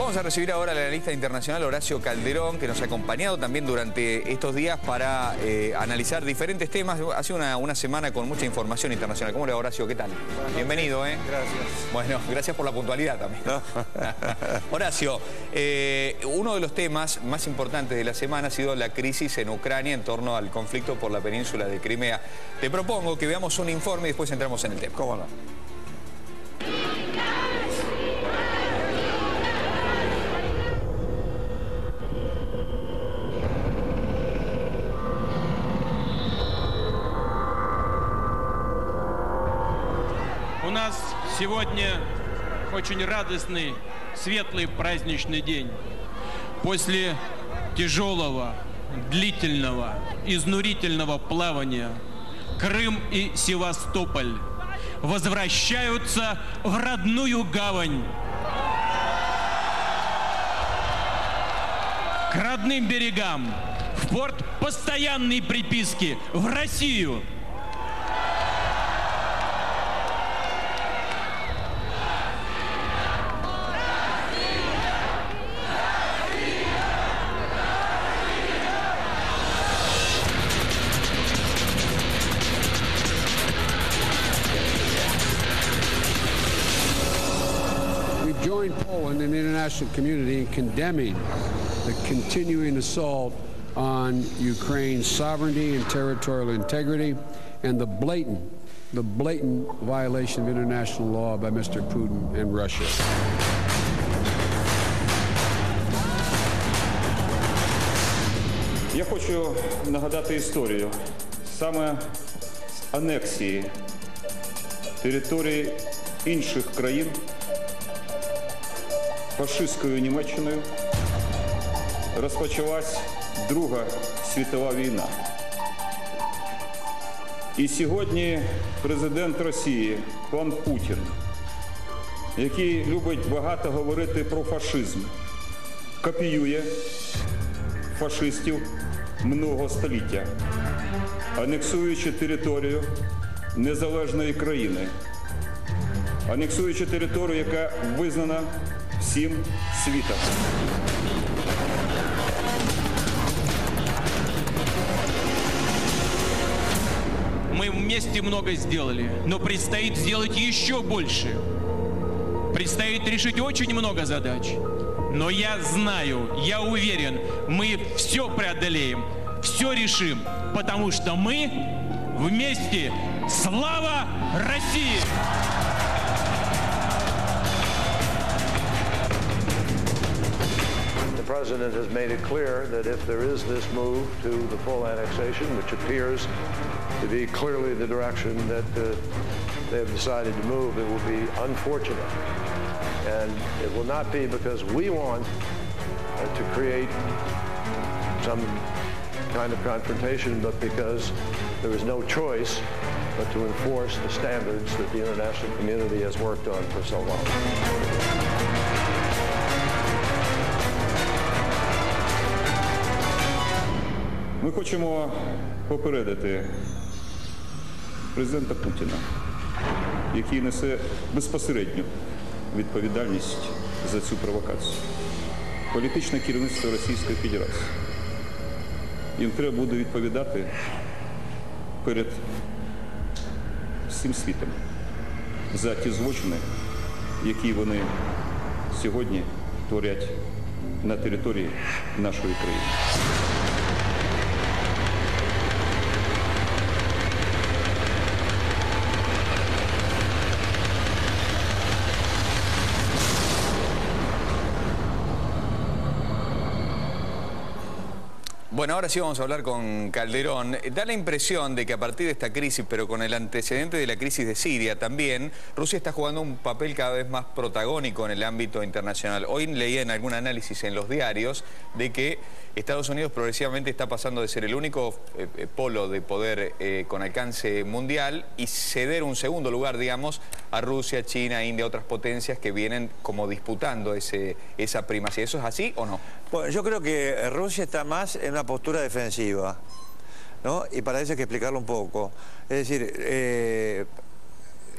Vamos a recibir ahora al analista internacional Horacio Calderón, que nos ha acompañado también durante estos días para analizar diferentes temas. Ha sido una semana con mucha información internacional. ¿Cómo le va, Horacio? ¿Qué tal? Bienvenido, ¿eh? Gracias. Bueno, gracias por la puntualidad también. Horacio, uno de los temas más importantes de la semana ha sido la crisis en Ucrania en torno al conflicto por la península de Crimea. Te propongo que veamos un informe y después entramos en el tema. ¿Cómo no? У нас сегодня очень радостный, светлый праздничный день. После тяжелого, длительного, изнурительного плавания Крым и Севастополь возвращаются в родную гавань. К родным берегам, в порт постоянной приписки, в Россию. Join Poland and the international community in condemning the continuing assault on Ukraine's sovereignty and territorial integrity and the blatant violation of international law by Mr. Putin and Russia. Я хочу нагадати історію. Саме з анексії території інших країн фашистською Німеччиною розпочалась Друга світова війна. І сьогодні президент Росії, пан Путін, який любить багато говорити про фашизм, копіює фашистів минулого століття, анексуючи територію незалежної країни, анексуючи територію, яка визнана всім світом. Мы вместе много сделали, но предстоит сделать еще больше. Предстоит решить очень много задач. Но я знаю, я уверен, мы все преодолеем, все решим, потому что мы вместе. Слава России! The President has made it clear that if there is this move to the full annexation, which appears to be clearly the direction that they have decided to move, it will be unfortunate. And it will not be because we want to create some kind of confrontation, but because there is no choice but to enforce the standards that the international community has worked on for so long. Ми хочемо попередити президента Путіна, який несе безпосередню відповідальність за цю провокацію. Політичне керівництво Російської Федерації. Їм треба буде відповідати перед всім світом за ті злочини, які вони сьогодні творять на території нашої країни. Bueno, ahora sí vamos a hablar con Calderón. Da la impresión de que a partir de esta crisis, pero con el antecedente de la crisis de Siria también, Rusia está jugando un papel cada vez más protagónico en el ámbito internacional. Hoy leía en algún análisis en los diarios de que Estados Unidos progresivamente está pasando de ser el único polo de poder con alcance mundial y ceder un segundo lugar, digamos, a Rusia, China, India, otras potencias que vienen como disputando esa primacía. ¿Eso es así o no? Bueno, yo creo que Rusia está más en una postura defensiva, ¿no? Y para eso hay que explicarlo un poco. Es decir,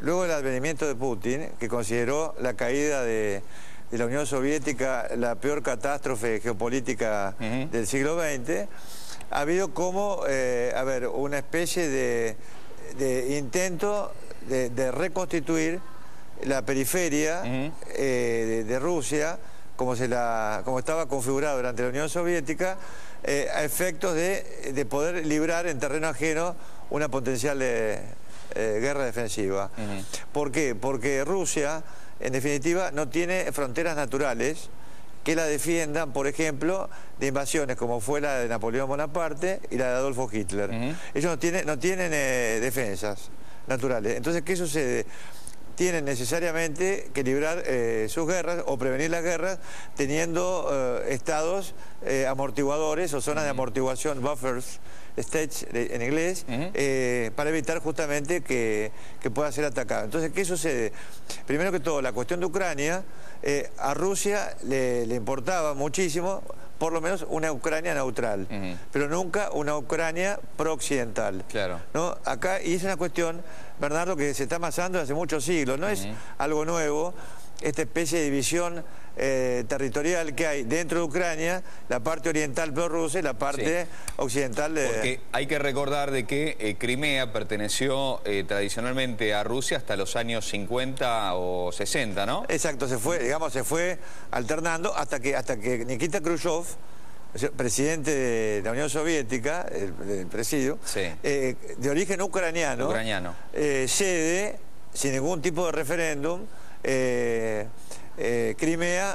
luego del advenimiento de Putin, que consideró la caída de de la Unión Soviética, la peor catástrofe geopolítica del siglo XX, ha habido como, una especie de intento de reconstituir la periferia de Rusia, como estaba configurado durante la Unión Soviética, a efectos de poder librar en terreno ajeno una potencial guerra defensiva. ¿Por qué? Porque Rusia, en definitiva, no tiene fronteras naturales que la defiendan, por ejemplo, de invasiones como fue la de Napoleón Bonaparte y la de Adolfo Hitler. Ellos no tienen defensas naturales. Entonces, ¿qué sucede? Tienen necesariamente que librar sus guerras o prevenir las guerras teniendo estados amortiguadores o zonas de amortiguación, buffers, states en inglés, para evitar justamente que pueda ser atacado. Entonces, ¿qué sucede? Primero que todo, la cuestión de Ucrania, a Rusia le importaba muchísimo, por lo menos una Ucrania neutral, pero nunca una Ucrania pro-occidental. Claro. ¿No? Acá, y es una cuestión, Bernardo, que se está amasando hace muchos siglos, no es algo nuevo, esta especie de división territorial que hay dentro de Ucrania, la parte oriental prorrusa y la parte occidental de... Porque hay que recordar de que Crimea perteneció tradicionalmente a Rusia hasta los años 50 o 60, ¿no? Exacto, se fue alternando hasta que Nikita Khrushchev, presidente de la Unión Soviética, el presidio, de origen ucraniano, cede, sin ningún tipo de referéndum, Crimea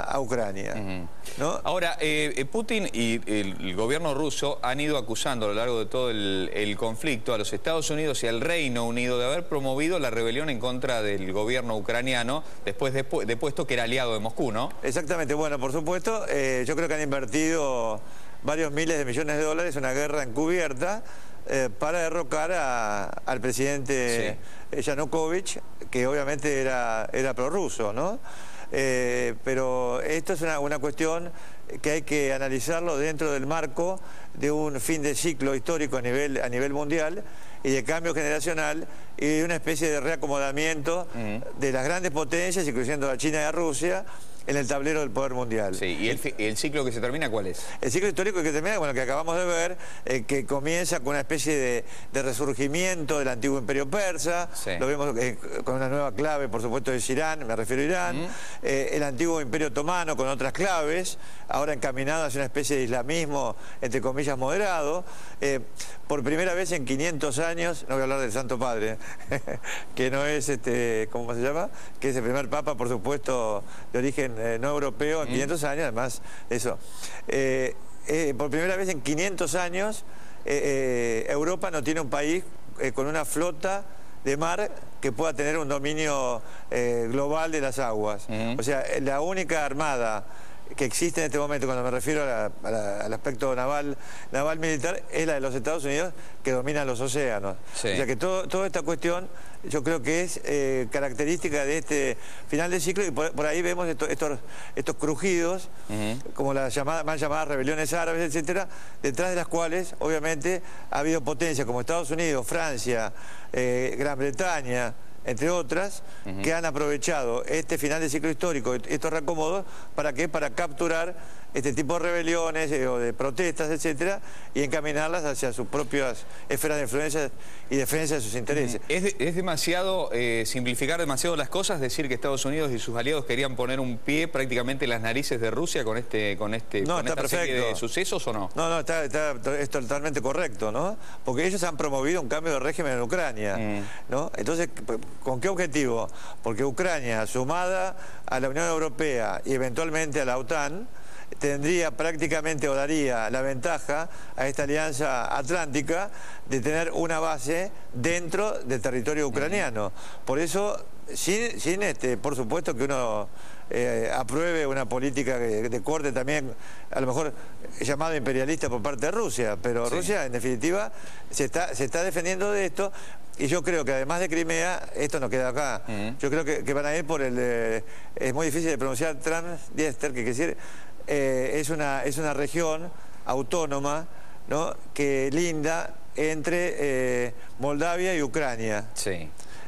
a Ucrania. ¿No? Ahora, Putin y el gobierno ruso han ido acusando a lo largo de todo el conflicto a los Estados Unidos y al Reino Unido de haber promovido la rebelión en contra del gobierno ucraniano después de puesto que era aliado de Moscú, ¿no? Exactamente, bueno, por supuesto, yo creo que han invertido varios miles de millones de dólares en una guerra encubierta para derrocar al presidente Yanukovych, que obviamente era prorruso, ¿no? Pero esto es una cuestión que hay que analizarlo dentro del marco de un fin de ciclo histórico a nivel mundial y de cambio generacional y de una especie de reacomodamiento de las grandes potencias, incluyendo a China y a Rusia, en el tablero del poder mundial. Sí, ¿y el ciclo que se termina cuál es? El ciclo histórico que termina, bueno, que acabamos de ver, que comienza con una especie de resurgimiento del antiguo imperio persa, lo vemos con una nueva clave, por supuesto, es Irán, me refiero a Irán, el antiguo imperio otomano con otras claves, ahora encaminado hacia una especie de islamismo, entre comillas, moderado, por primera vez en 500 años, no voy a hablar del Santo Padre, que no es, ¿cómo se llama? Que es el primer papa, por supuesto, de origen no europeo en 500 años, además, eso. Por primera vez en 500 años, Europa no tiene un país con una flota de mar que pueda tener un dominio global de las aguas. O sea, la única armada que existe en este momento, cuando me refiero al aspecto naval militar, es la de los Estados Unidos, que dominan los océanos. O sea que toda esta cuestión yo creo que es característica de este final de ciclo, y por ahí vemos estos crujidos, como las mal llamadas rebeliones árabes, etcétera, detrás de las cuales obviamente ha habido potencias como Estados Unidos, Francia, Gran Bretaña, entre otras, que han aprovechado este final de ciclo histórico, estos reacomodos, ¿para qué? Para capturar este tipo de rebeliones o de protestas, etcétera, y encaminarlas hacia sus propias esferas de influencia y defensa de sus intereses. ¿Es demasiado, simplificar demasiado las cosas, decir que Estados Unidos y sus aliados querían poner un pie prácticamente en las narices de Rusia con esta serie de sucesos, o no? No, es totalmente correcto, ¿no? Porque ellos han promovido un cambio de régimen en Ucrania, ¿no? Entonces, ¿con qué objetivo? Porque Ucrania, sumada a la Unión Europea y eventualmente a la OTAN, tendría prácticamente o daría la ventaja a esta alianza atlántica de tener una base dentro del territorio ucraniano. Por eso, sin por supuesto que uno apruebe una política de corte también, a lo mejor llamado imperialista por parte de Rusia, pero Rusia en definitiva se está defendiendo de esto. Y yo creo que además de Crimea, esto no queda acá. Yo creo que van a ir por es muy difícil de pronunciar, Transnistria, que quiere decir, es una región autónoma, ¿no?, que linda entre Moldavia y Ucrania.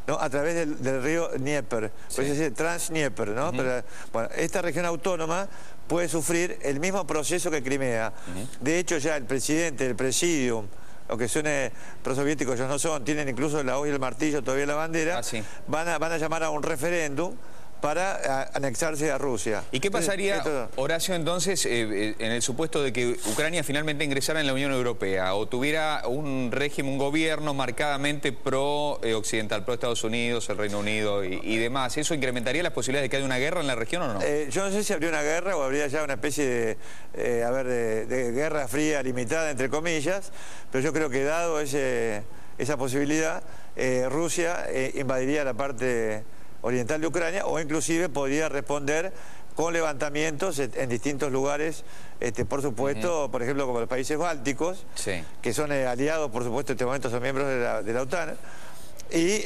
¿no? A través del río Dnieper, pues es Transdnieper, ¿no? Pero, bueno, esta región autónoma puede sufrir el mismo proceso que Crimea. De hecho, ya el presidente del Presidium, aunque suene prosoviético, ellos no son, tienen incluso la hoz y el martillo, todavía la bandera, van a llamar a un referéndum para anexarse a Rusia. ¿Y qué pasaría, Horacio, entonces, en el supuesto de que Ucrania finalmente ingresara en la Unión Europea o tuviera un régimen, un gobierno marcadamente pro-occidental, pro-Estados Unidos, el Reino Unido y demás? ¿Eso incrementaría las posibilidades de que haya una guerra en la región o no? Yo no sé si habría una guerra o habría ya una especie de guerra fría limitada, entre comillas, pero yo creo que dado esa posibilidad, Rusia invadiría la parte oriental de Ucrania o inclusive podría responder con levantamientos en distintos lugares, por supuesto, por ejemplo, como los países bálticos, que son aliados, por supuesto, en este momento son miembros de la OTAN, y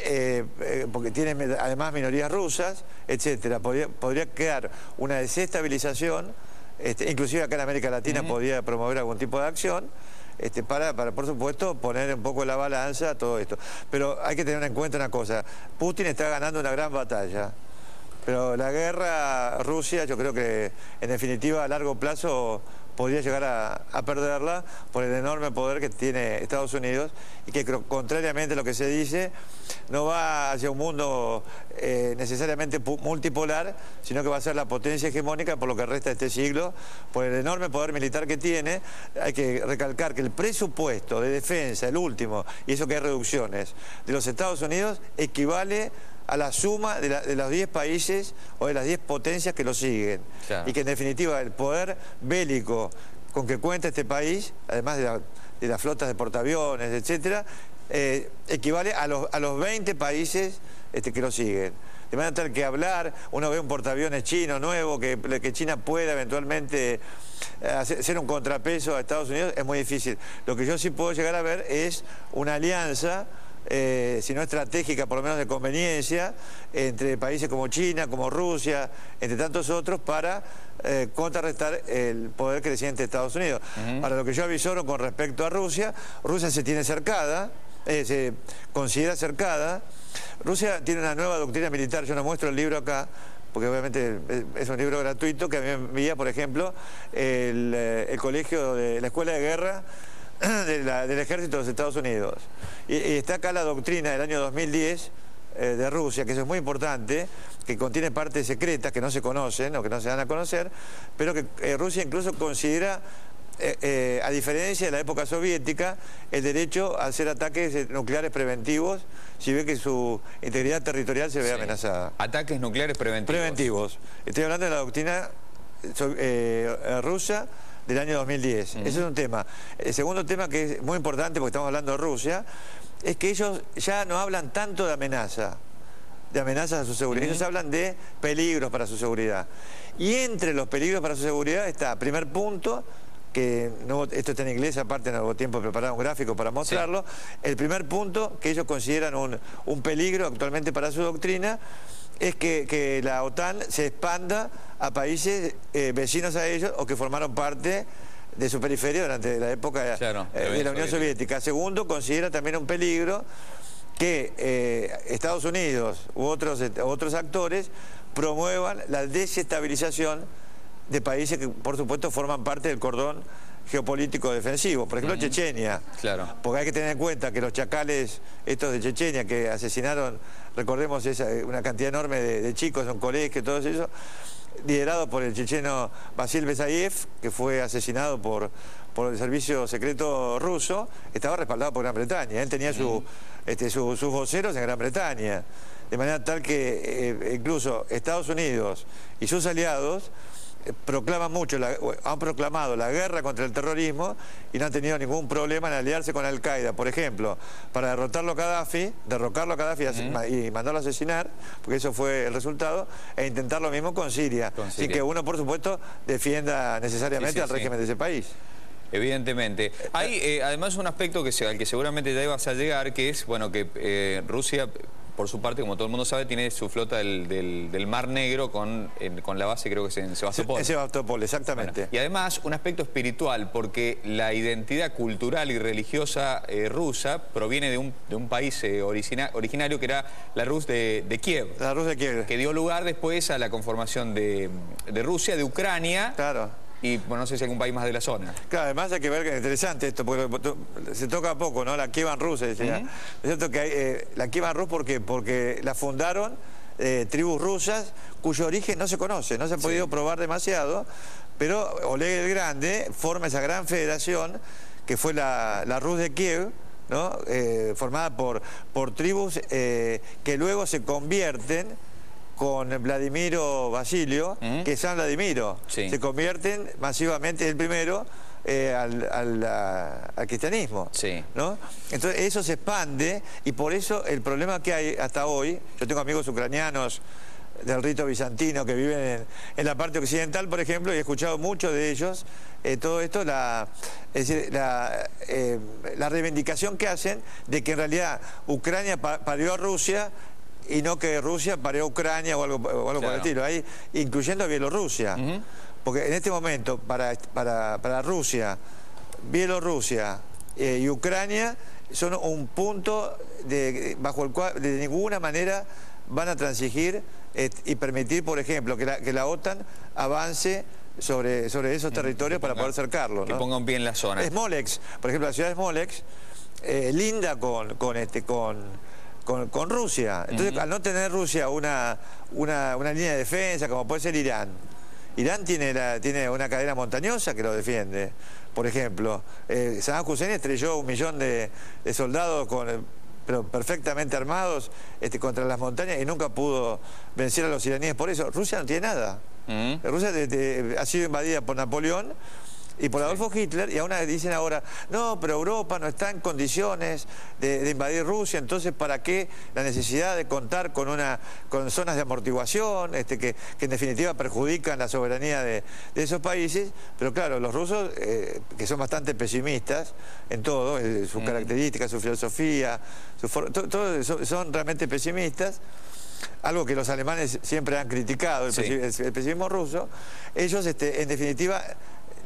porque tienen además minorías rusas, etcétera. Podría quedar una desestabilización, inclusive acá en América Latina podría promover algún tipo de acción, para, por supuesto, poner un poco en la balanza todo esto. Pero hay que tener en cuenta una cosa, Putin está ganando una gran batalla, pero la guerra Rusia, yo creo que en definitiva a largo plazo podría llegar a perderla por el enorme poder que tiene Estados Unidos y que, contrariamente a lo que se dice, no va hacia un mundo necesariamente multipolar, sino que va a ser la potencia hegemónica por lo que resta de este siglo, por el enorme poder militar que tiene. Hay que recalcar que el presupuesto de defensa, el último, y eso que hay reducciones, de los Estados Unidos equivale a la suma de los 10 países o de las 10 potencias que lo siguen. Y que en definitiva el poder bélico con que cuenta este país, además de las flotas de portaaviones, etcétera, equivale a los 20 países que lo siguen. De manera tal que hablar, uno ve un portaaviones chino nuevo, que China pueda eventualmente ser un contrapeso a Estados Unidos, es muy difícil. Lo que yo sí puedo llegar a ver es una alianza, si no estratégica, por lo menos de conveniencia, entre países como China, como Rusia, entre tantos otros, para contrarrestar el poder creciente de Estados Unidos. Ahora, lo que yo avisoro con respecto a Rusia, Rusia se tiene cercada, se considera cercada. Rusia tiene una nueva doctrina militar, yo no muestro el libro acá, porque obviamente es un libro gratuito que a mí me envía, por ejemplo, el colegio de la Escuela de Guerra del Ejército de los Estados Unidos. Y está acá la doctrina del año 2010 de Rusia, que eso es muy importante, que contiene partes secretas que no se conocen o que no se dan a conocer, pero que Rusia incluso considera, a diferencia de la época soviética, el derecho a hacer ataques nucleares preventivos si ve que su integridad territorial se ve amenazada. ¿Ataques nucleares preventivos? Preventivos. Estoy hablando de la doctrina rusa del año 2010. Ese es un tema. El segundo tema, que es muy importante porque estamos hablando de Rusia, es que ellos ya no hablan tanto de amenazas a su seguridad. Ellos hablan de peligros para su seguridad. Y entre los peligros para su seguridad está, primer punto, que esto está en inglés, aparte no hubo tiempo de preparar un gráfico para mostrarlo, el primer punto que ellos consideran un peligro actualmente para su doctrina es que la OTAN se expanda a países vecinos a ellos o que formaron parte de su periferia durante la época de la Unión Soviética. Segundo, considera también un peligro que Estados Unidos u otros actores promuevan la desestabilización de países que, por supuesto, forman parte del cordón geopolítico defensivo. Por ejemplo, Chechenia. Porque hay que tener en cuenta que los chacales estos de Chechenia que asesinaron, recordemos, una cantidad enorme de chicos en un colegio, todo eso, liderado por el checheno Basil Besayev, que fue asesinado por el servicio secreto ruso, estaba respaldado por Gran Bretaña. Él tenía sus voceros en Gran Bretaña. De manera tal que incluso Estados Unidos y sus aliados han proclamado la guerra contra el terrorismo y no han tenido ningún problema en aliarse con Al-Qaeda, por ejemplo, para derrocarlo a Gaddafi y mandarlo a asesinar, porque eso fue el resultado, e intentar lo mismo con Siria. Sin que uno, por supuesto, defienda necesariamente al régimen de ese país. Evidentemente. Hay además un aspecto al que seguramente ya ibas a llegar, que es, bueno, que Rusia por su parte, como todo el mundo sabe, tiene su flota del Mar Negro con la base, creo que es en Sebastopol. En Sebastopol, exactamente. Bueno, y además, un aspecto espiritual, porque la identidad cultural y religiosa rusa proviene de un país originario que era la Rus de Kiev. La Rus de Kiev. Que dio lugar después a la conformación de Rusia, de Ucrania. Claro. Y bueno, no sé si algún país más de la zona. Claro, además hay que ver que es interesante esto, porque se toca poco, ¿no? La Kievan Rus, es cierto que hay, la Kievan Rus, porque la fundaron tribus rusas cuyo origen no se conoce, no se ha podido probar demasiado, pero Oleg el Grande forma esa gran federación que fue la Rus de Kiev, ¿no? Formada por tribus que luego se convierten con Vladimiro Basilio, que es San Vladimiro. Se convierten masivamente, el primero, al cristianismo. ¿No? Entonces eso se expande y por eso el problema que hay hasta hoy, yo tengo amigos ucranianos del rito bizantino que viven en la parte occidental, por ejemplo, y he escuchado mucho de ellos, todo esto, es decir, la reivindicación que hacen de que en realidad Ucrania parió a Rusia y no que Rusia pareó a Ucrania o algo por el estilo, ahí, incluyendo a Bielorrusia. Porque en este momento, para Rusia, Bielorrusia y Ucrania son un punto bajo el cual de ninguna manera van a transigir y permitir, por ejemplo, que la OTAN avance sobre esos territorios para poder cercarlos, ¿no? Que ponga un pie en la zona. Smolensk, por ejemplo, la ciudad de Smolensk, linda con Rusia. Entonces, al no tener Rusia una línea de defensa, como puede ser Irán, Irán tiene una cadena montañosa que lo defiende. Por ejemplo, Saddam Hussein estrelló 1 millón de soldados pero perfectamente armados contra las montañas y nunca pudo vencer a los iraníes por eso. Rusia no tiene nada. Rusia ha sido invadida por Napoleón y por Adolfo Hitler, y aún dicen ahora, no, pero Europa no está en condiciones de invadir Rusia, entonces ¿para qué la necesidad de contar con zonas de amortiguación que en definitiva perjudican la soberanía de esos países? Pero claro, los rusos, que son bastante pesimistas en todo, sus características, su filosofía, son realmente pesimistas, algo que los alemanes siempre han criticado, el pesimismo ruso. Ellos, en definitiva,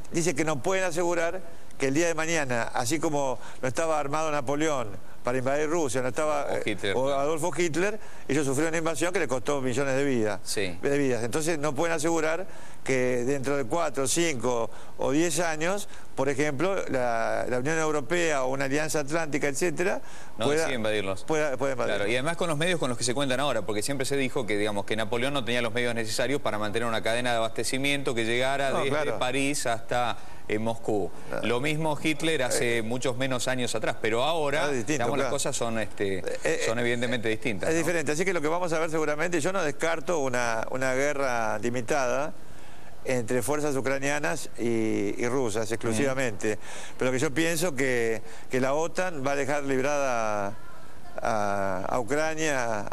dice que no pueden asegurar que el día de mañana, así como no estaba armado Napoleón para invadir Rusia, no estaba o Adolfo Hitler, ellos sufrieron una invasión que les costó millones de vidas. Entonces no pueden asegurar que dentro de 4, 5 o 10 años, por ejemplo, la Unión Europea o una Alianza Atlántica, etcétera, pueda invadirlos. Pueda invadirlos. Claro, y además con los medios con los que se cuentan ahora, porque siempre se dijo que, digamos, que Napoleón no tenía los medios necesarios para mantener una cadena de abastecimiento que llegara desde París hasta Moscú. Lo mismo Hitler hace muchos menos años atrás, pero ahora digamos, las cosas son evidentemente distintas. Es diferente, así que lo que vamos a ver seguramente, yo no descarto una guerra limitada entre fuerzas ucranianas y rusas exclusivamente, pero que yo pienso que la OTAN va a dejar librada a Ucrania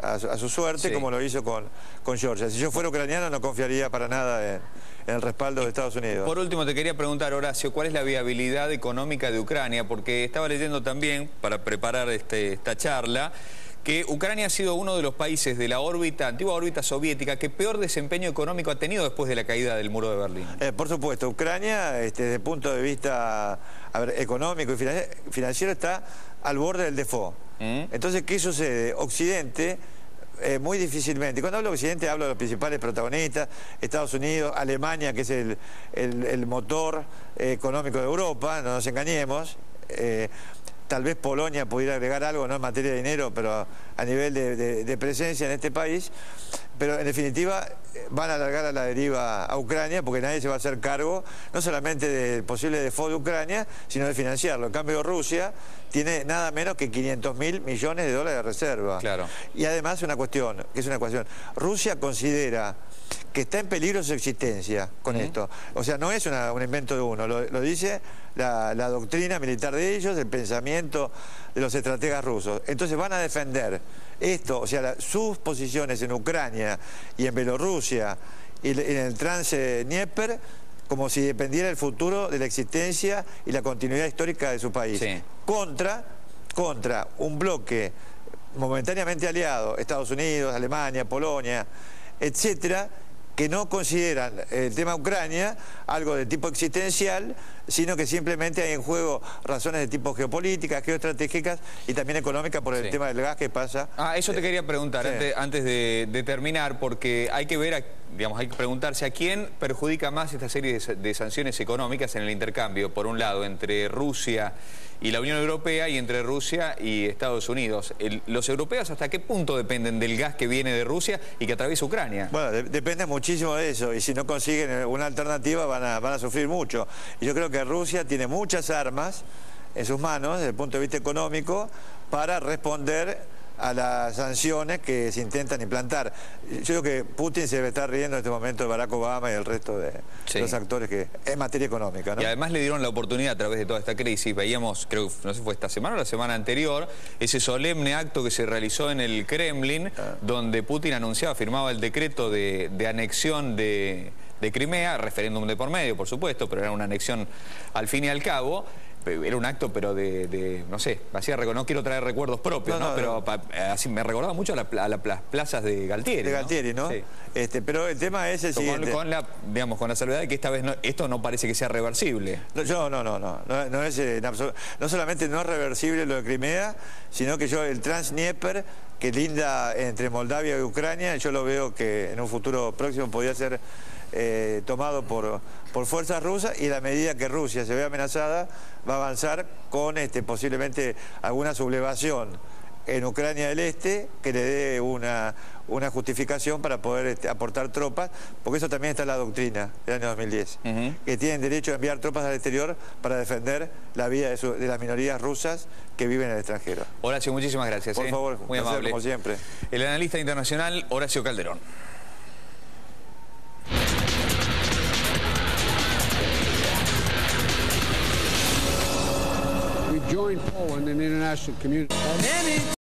a su suerte, como lo hizo con Georgia. Si yo fuera ucraniano no confiaría para nada en el respaldo de Estados Unidos. Por último, te quería preguntar, Horacio, ¿cuál es la viabilidad económica de Ucrania? Porque estaba leyendo también, para preparar esta charla, que Ucrania ha sido uno de los países de la antigua órbita soviética que peor desempeño económico ha tenido después de la caída del muro de Berlín. Por supuesto, Ucrania, desde el punto de vista económico y financiero, está al borde del default. Entonces, ¿qué sucede? Occidente, muy difícilmente, cuando hablo de Occidente hablo de los principales protagonistas, Estados Unidos, Alemania, que es el motor económico de Europa, no nos engañemos. Tal vez Polonia pudiera agregar algo, no en materia de dinero, pero a nivel de presencia en este país. Pero en definitiva van a alargar a la deriva a Ucrania porque nadie se va a hacer cargo no solamente del posible default de Ucrania, sino de financiarlo. En cambio, Rusia tiene nada menos que 500.000 millones de dólares de reserva. Y además una cuestión, Rusia considera que está en peligro su existencia con esto. O sea, no es un invento de uno, lo dice la doctrina militar de ellos, el pensamiento de los estrategas rusos. Entonces van a defender esto, o sea, sus posiciones en Ucrania y en Bielorrusia y en el trance Dnieper, como si dependiera el futuro de la existencia y la continuidad histórica de su país. Contra un bloque momentáneamente aliados, Estados Unidos, Alemania, Polonia, etcétera, que no consideran el tema Ucrania algo de tipo existencial, sino que simplemente hay en juego razones de tipo geopolíticas, geoestratégicas y también económicas por el tema del gas que pasa. Eso te quería preguntar antes de terminar, porque hay que ver, digamos, hay que preguntarse a quién perjudica más esta serie de sanciones económicas en el intercambio, por un lado, entre Rusia y la Unión Europea y entre Rusia y Estados Unidos. ¿Los europeos hasta qué punto dependen del gas que viene de Rusia y que atraviesa Ucrania? Bueno, depende muchísimo de eso, y si no consiguen una alternativa van a sufrir mucho. Y yo creo que Rusia tiene muchas armas en sus manos, desde el punto de vista económico, para responder a las sanciones que se intentan implantar. Yo creo que Putin se debe estar riendo en este momento de Barack Obama y el resto de los actores que en materia económica, ¿no? Y además le dieron la oportunidad a través de toda esta crisis. Veíamos, creo que no sé si fue esta semana o la semana anterior, ese solemne acto que se realizó en el Kremlin, donde Putin anunciaba, firmaba el decreto de anexión de Crimea, referéndum de por medio, por supuesto, pero era una anexión al fin y al cabo. Era un acto, pero no sé, no quiero traer recuerdos propios, pero así me recordaba mucho a las plazas de Galtieri. De Galtieri, ¿no? Sí. Pero el tema es el siguiente. Con la salvedad de que esta vez esto no parece que sea reversible. No es en absoluto. No solamente no es reversible lo de Crimea, sino que el Transdnieper, que linda entre Moldavia y Ucrania, yo lo veo que en un futuro próximo podría ser tomado por fuerzas rusas, y a la medida que Rusia se ve amenazada va a avanzar con posiblemente alguna sublevación en Ucrania del Este que le dé una justificación para poder aportar tropas, porque eso también está en la doctrina del año 2010, que tienen derecho a enviar tropas al exterior para defender la vida de las minorías rusas que viven en el extranjero. Horacio, muchísimas gracias. Por favor, muy amable. Como siempre. El analista internacional Horacio Calderón. We join Poland in the international community.